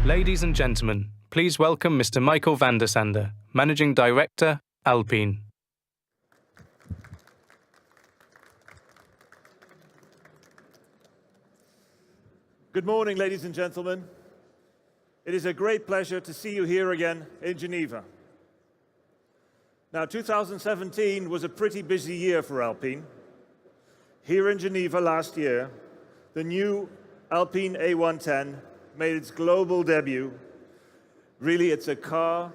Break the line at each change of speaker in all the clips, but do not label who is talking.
Ladies and gentlemen, please welcome Mr. Michael van der Sande, Managing Director, Alpine.
Good morning, ladies and gentlemen. It is a great pleasure to see you here again in Geneva. Now, 2017 was a pretty busy year for Alpine. Here in Geneva last year, the new Alpine A110 made its global debut. Really, it's a car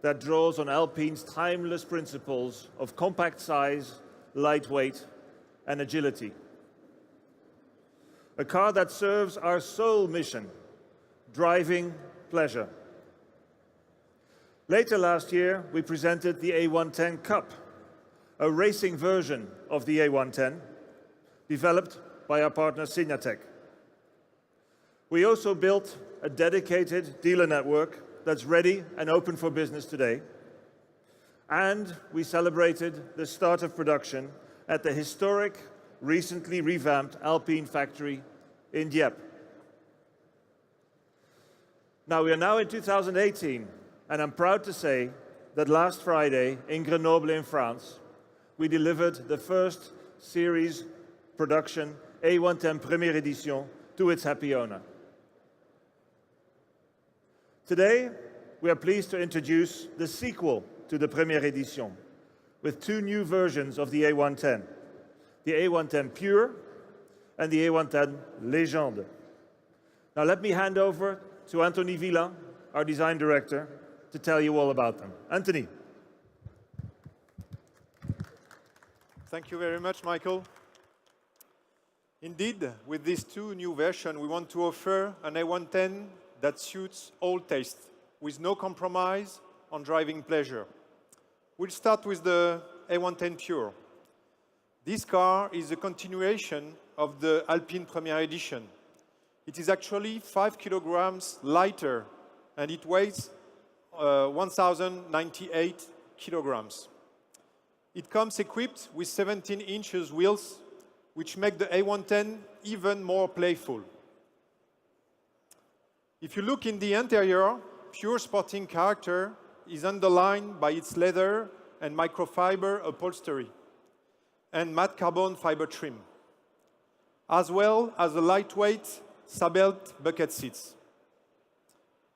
that draws on Alpine's timeless principles of compact size, lightweight, and agility. A car that serves our sole mission, driving pleasure. Later last year, we presented the A110 Coupe, a racing version of the A110, developed by our partner Signatec. We also built a dedicated dealer network that's ready and open for business today. And we celebrated the start of production at the historic, recently revamped Alpine factory in Dieppe. Now, we are now in 2018, and I'm proud to say that last Friday in Grenoble in France, we delivered the first series production A110 Première Edition to its happy owner. Today, we are pleased to introduce the sequel to the Première Edition with two new versions of the A110, the A110 Pure and the A110 Legende. Now let me hand over to Anthony Villa, our design director, to tell you all about them. Anthony.
Thank you very much, Michael. Indeed, with these two new versions, we want to offer an A110 that suits all tastes, with no compromise on driving pleasure. We'll start with the A110 Pure. This car is a continuation of the Alpine Première Edition. It is actually 5 kilograms lighter, and it weighs 1,098 kilograms. It comes equipped with 17 inches wheels, which make the A110 even more playful. If you look in the interior, Pure sporting character is underlined by its leather and microfiber upholstery and matte carbon fiber trim, as well as the lightweight Sabelt bucket seats.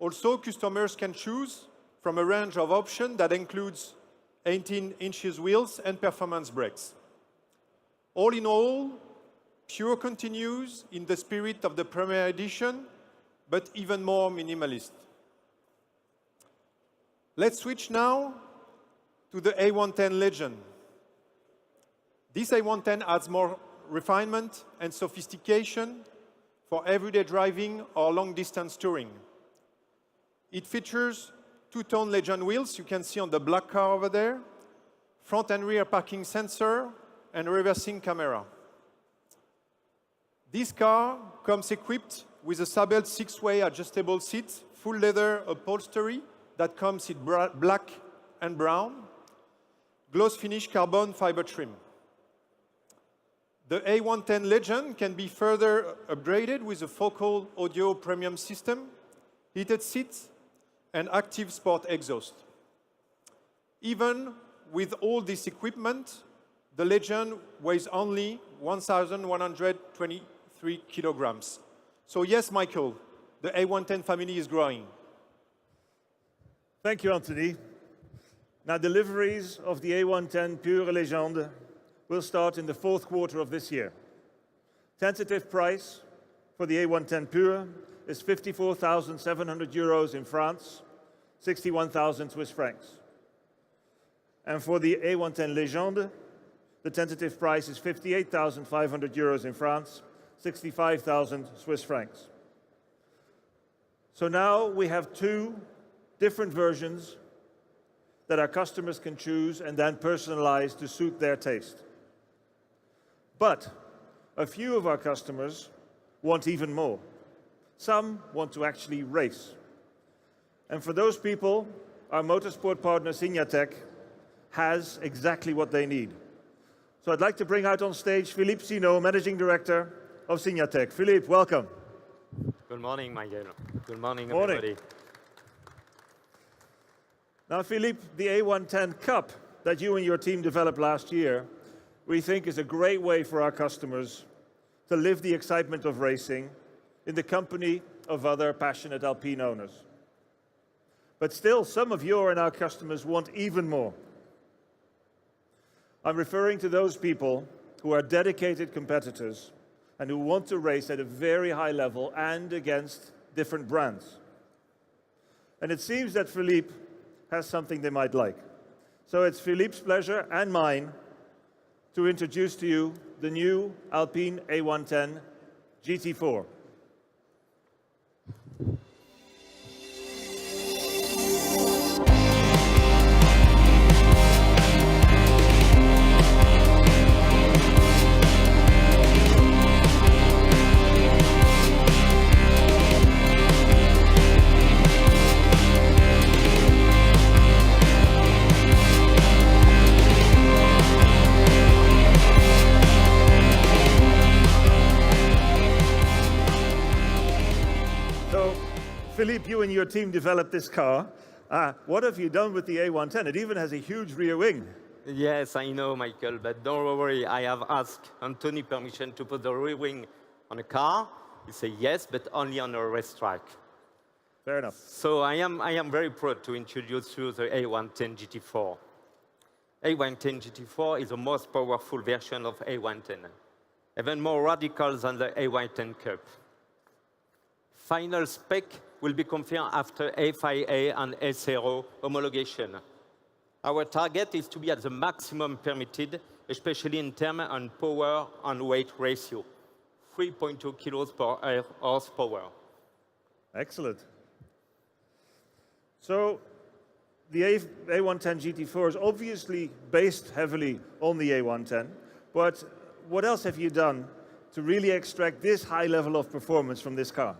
Also, customers can choose from a range of options that includes 18 inches wheels and performance brakes. All in all, Pure continues in the spirit of the Première Edition, but even more minimalist. Let's switch now to the A110 Legend. This A110 adds more refinement and sophistication for everyday driving or long-distance touring. It features two-tone Legend wheels, you can see on the black car over there, front and rear parking sensor, and reversing camera. This car comes equipped with a Sabelt 6-way adjustable seat, full leather upholstery that comes in black and brown, gloss finish carbon fiber trim. The A110 Legend can be further upgraded with a focal audio premium system, heated seats, and active sport exhaust. Even with all this equipment, the Legend weighs only 1,123 kilograms. So yes, Michael, the A110 family is growing.
Thank you, Anthony. Now, deliveries of the A110 Pure Legende will start in the fourth quarter of this year. Tentative price for the A110 Pure is 54,700 euros in France, 61,000 Swiss francs. And for the A110 Legende, the tentative price is 58,500 euros in France, 65,000 Swiss francs. So now we have two different versions that our customers can choose and then personalize to suit their taste. But a few of our customers want even more. Some want to actually race. And for those people, our motorsport partner Signatec has exactly what they need. So I'd like to bring out on stage Philippe Sinaud, Managing Director of Signatec. Philippe, welcome.
Good morning, Michael. Good morning,
Morning.
everybody.
Now, Philippe, the A110 Cup that you and your team developed last year, we think is a great way for our customers to live the excitement of racing in the company of other passionate Alpine owners. But still, some of your and our customers want even more. I'm referring to those people who are dedicated competitors and who want to race at a very high level and against different brands. And it seems that Philippe has something they might like. So it's Philippe's pleasure and mine to introduce to you the new Alpine A110 GT4. Philippe, you and your team developed this car. What have you done with the A110? It even has a huge rear wing.
Yes, I know, Michael, but don't worry. I have asked Anthony permission to put the rear wing on a car. He said yes, but only on a racetrack.
Fair enough.
So I am very proud to introduce you the A110 GT4. A110 GT4 is the most powerful version of A110, even more radical than the A110 Coupe. Final spec will be confirmed after FIA and SRO homologation. Our target is to be at the maximum permitted, especially in terms of power and weight ratio, 3.2 kilos per horsepower.
Excellent. So the A110 GT4 is obviously based heavily on the A110, but what else have you done to really extract this high level of performance from this car?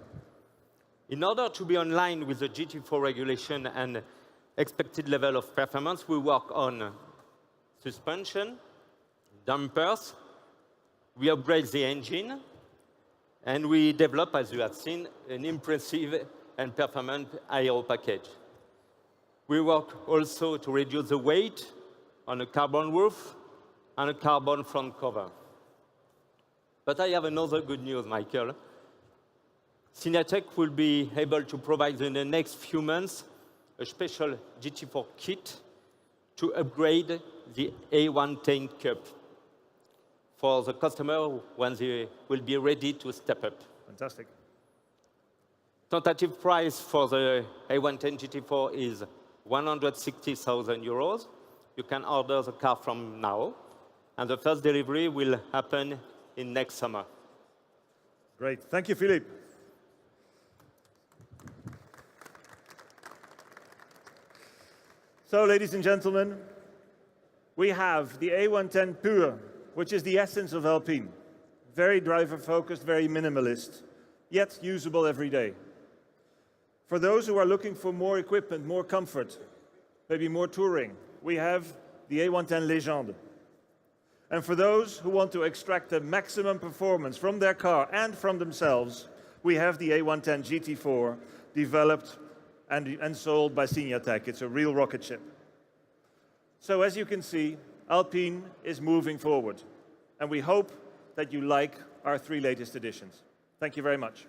In order to be in line with the GT4 regulation and expected level of performance, we work on suspension, dampers, we upgrade the engine, and we develop, as you have seen, an impressive and performant aero package. We work also to reduce the weight on a carbon roof and a carbon front cover. But I have another good news, Michael. Cinetec will be able to provide in the next few months a special GT4 kit to upgrade the A110 Coupe for the customer when they will be ready to step up.
Fantastic.
Tentative price for the A110 GT4 is 160,000 euros. You can order the car from now, and the first delivery will happen in next summer.
Great. Thank you, Philippe. So, ladies and gentlemen, we have the A110 Pure, which is the essence of Alpine. Very driver-focused, very minimalist, yet usable every day. For those who are looking for more equipment, more comfort, maybe more touring, we have the A110 Legende. And for those who want to extract the maximum performance from their car and from themselves, we have the A110 GT4, developed and sold by Cinetec. It's a real rocket ship. So as you can see, Alpine is moving forward, and we hope that you like our 3 latest editions. Thank you very much.